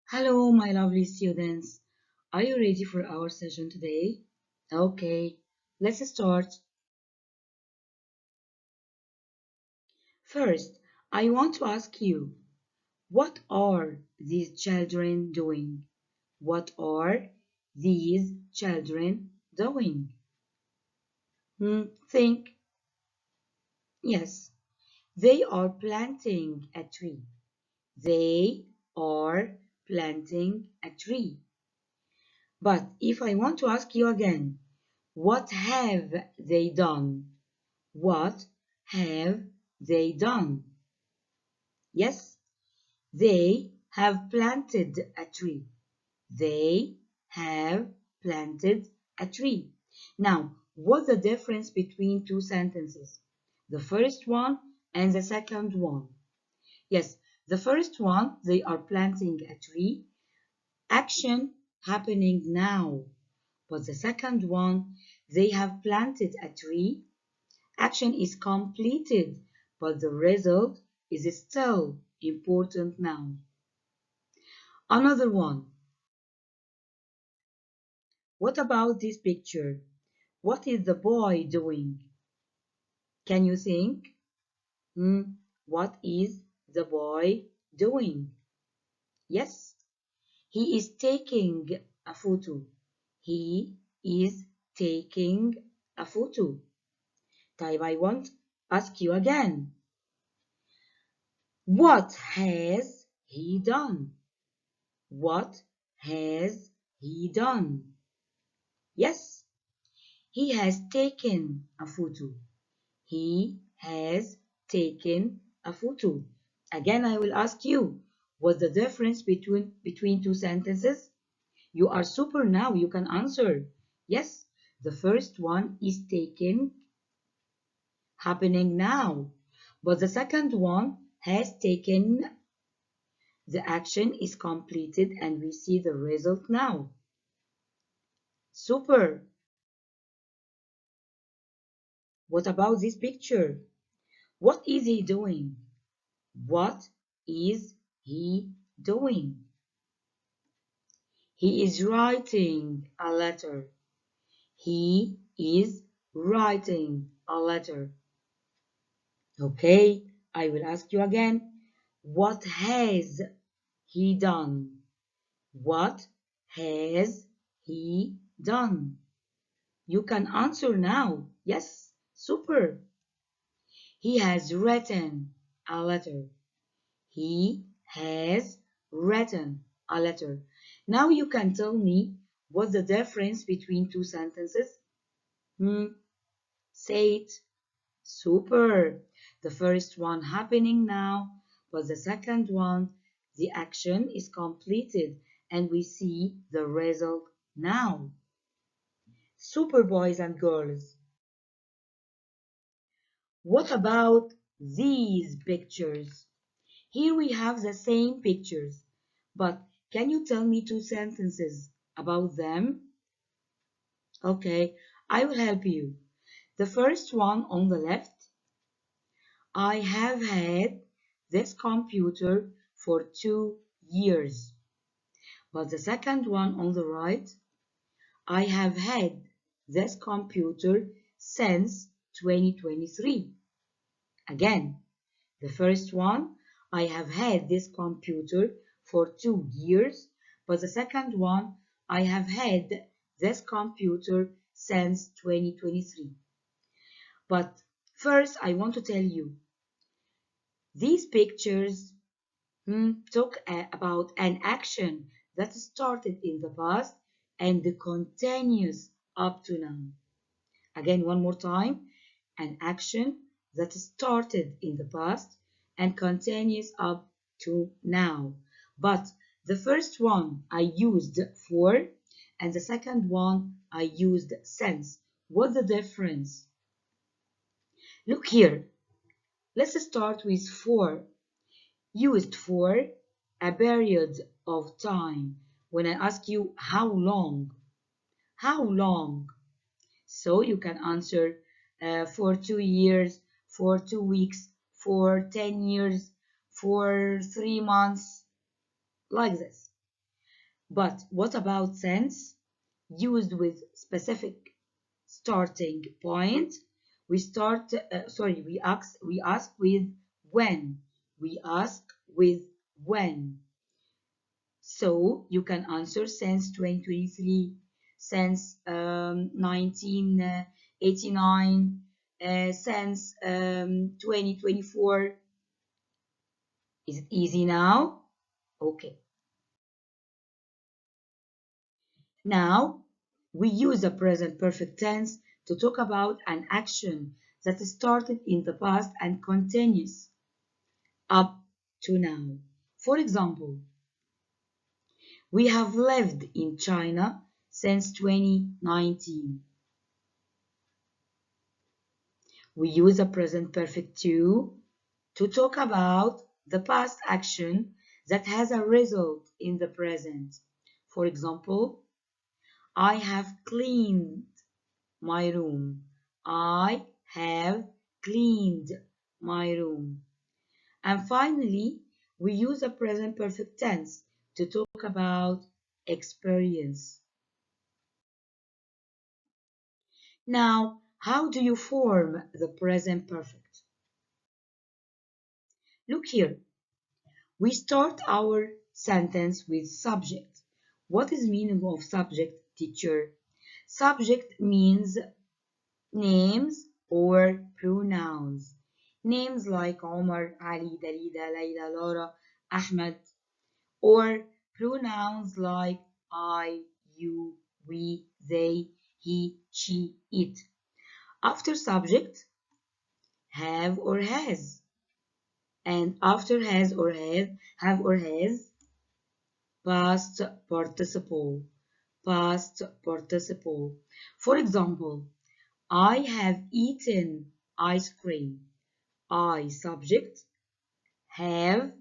Hello, my lovely students. Are you ready for our session today? Okay, let's start. First, I want to ask you, what are these children doing? What are these children doing? Think. Yes, they are planting a tree. They are planting a tree. But if I want to ask you again, what have they done? What have they done? Yes, they have planted a tree. They have planted a tree. Now, what's the difference between two sentences? The first one and the second one. Yes, the first one, they are planting a tree. Action happening now. But the second one, they have planted a tree. Action is completed, but the result is still important now. Another one. What about this picture? What is the boy doing? Can you think? What is the boy doing? Yes, he is taking a photo. He is taking a photo. طيب, I want to ask you again. What has he done? What has he done? Yes, he has taken a photo. He has taken a photo. Again, I will ask you, what's the difference between two sentences? You are super now, you can answer. Yes, the first one is taken, happening now. But the second one has taken, the action is completed, and we see the result now. Super. What about this picture? What is he doing? What is he doing? He is writing a letter. He is writing a letter. Okay, I will ask you again. What has he done? What has he done? You can answer now. Yes, super. He has written a letter. He has written a letter. Now you can tell me what's the difference between two sentences? Say it. Super. The first one happening now, but the second one, the action is completed and we see the result now. Super, boys and girls. What about these pictures? Here we have the same pictures, but can you tell me two sentences about them? Okay, I will help you. The first one on the left, I have had this computer for 2 years. But the second one on the right, I have had this computer since 2023. Again, the first one, I have had this computer for 2 years, but the second one, I have had this computer since 2023. But first, I want to tell you, these pictures talk about an action that started in the past and continues up to now. Again, one more time, an action that started in the past and continues up to now. But the first one I used for, and the second one I used since. What's the difference? Look here. Let's start with for. Used for a period of time. When I ask you how long, how long? So you can answer for 2 years, for 2 weeks, for 10 years, for 3 months, like this. But what about since? Used with specific starting point. We ask with when. We ask with when. So you can answer since 2023, since 1989, since 2024. Is it easy now? Okay. Now we use the present perfect tense to talk about an action that started in the past and continues up to now. For example, we have lived in China since 2019. We use the present perfect to talk about the past action that has a result in the present. For example, I have cleaned my room. I have cleaned my room. And finally, we use the present perfect tense to talk about experience. Now, how do you form the present perfect? Look here. We start our sentence with subject. What is meaning of subject, teacher? Subject means names or pronouns. Names like Omar, Ali, Dalida, Layla, Laura, Ahmed, or pronouns like I, you, we, they, he, she, it. After subject, have or has. And after has or have or has, past participle. Past participle. For example, I have eaten ice cream. I subject, have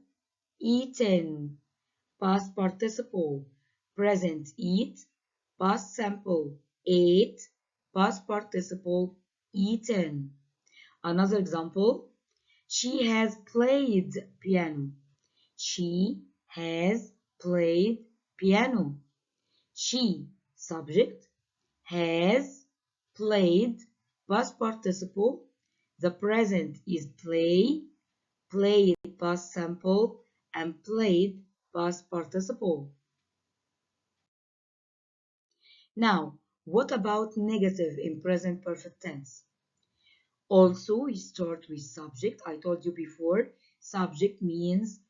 eaten. Past participle, present eat. Past simple, ate. Past participle, eaten. Another example, she has played piano. She has played piano. She, subject, has played, past participle. The present is play, played past simple, and played past participle. Now, what about negative in present perfect tense? Also, we start with subject. I told you before, subject means,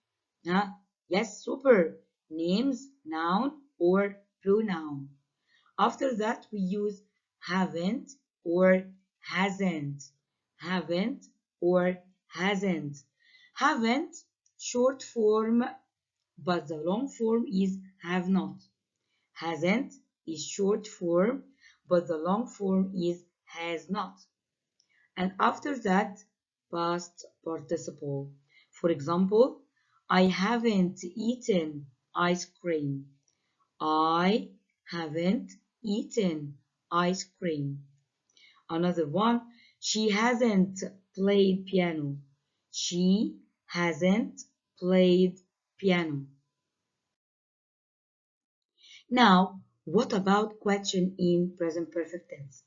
yes, super, names, noun, or pronoun. After that, we use haven't or hasn't. Haven't or hasn't. Haven't, short form, but the long form is have not. Hasn't is short form, but the long form is has not. And after that, past participle. For example, I haven't eaten ice cream. I haven't eaten ice cream. Another one, she hasn't played piano. She hasn't played piano. Now, what about question in present perfect tense?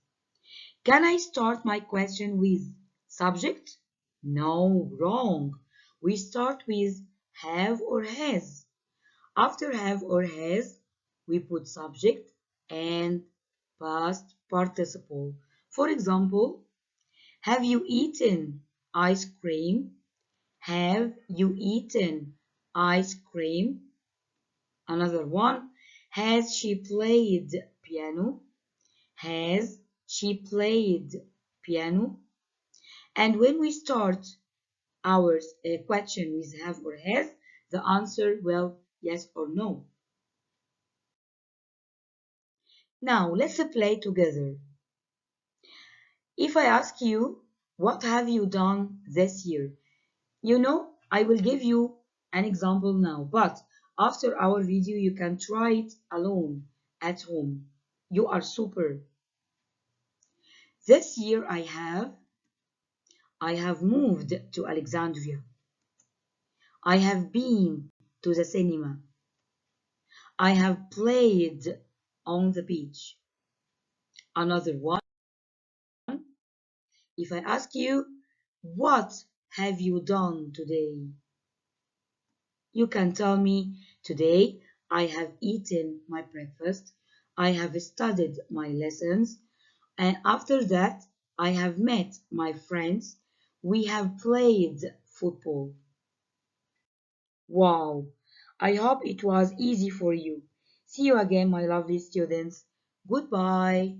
Can I start my question with subject? No, wrong. We start with have or has. After have or has, we put subject and past participle. For example, have you eaten ice cream? Have you eaten ice cream? Another one, has she played piano? Has she played piano? And when we start our question with have or has, the answer will yes or no. Now let's play together. If I ask you, what have you done this year? I will give you an example now, but after our video, you can try it alone at home. You are super. This year I have moved to Alexandria. I have been to the cinema. I have played on the beach. Another one. If I ask you, what have you done today? You can tell me, today I have eaten my breakfast, I have studied my lessons, and after that I have met my friends, we have played football. Wow, I hope it was easy for you. See you again, my lovely students. Goodbye.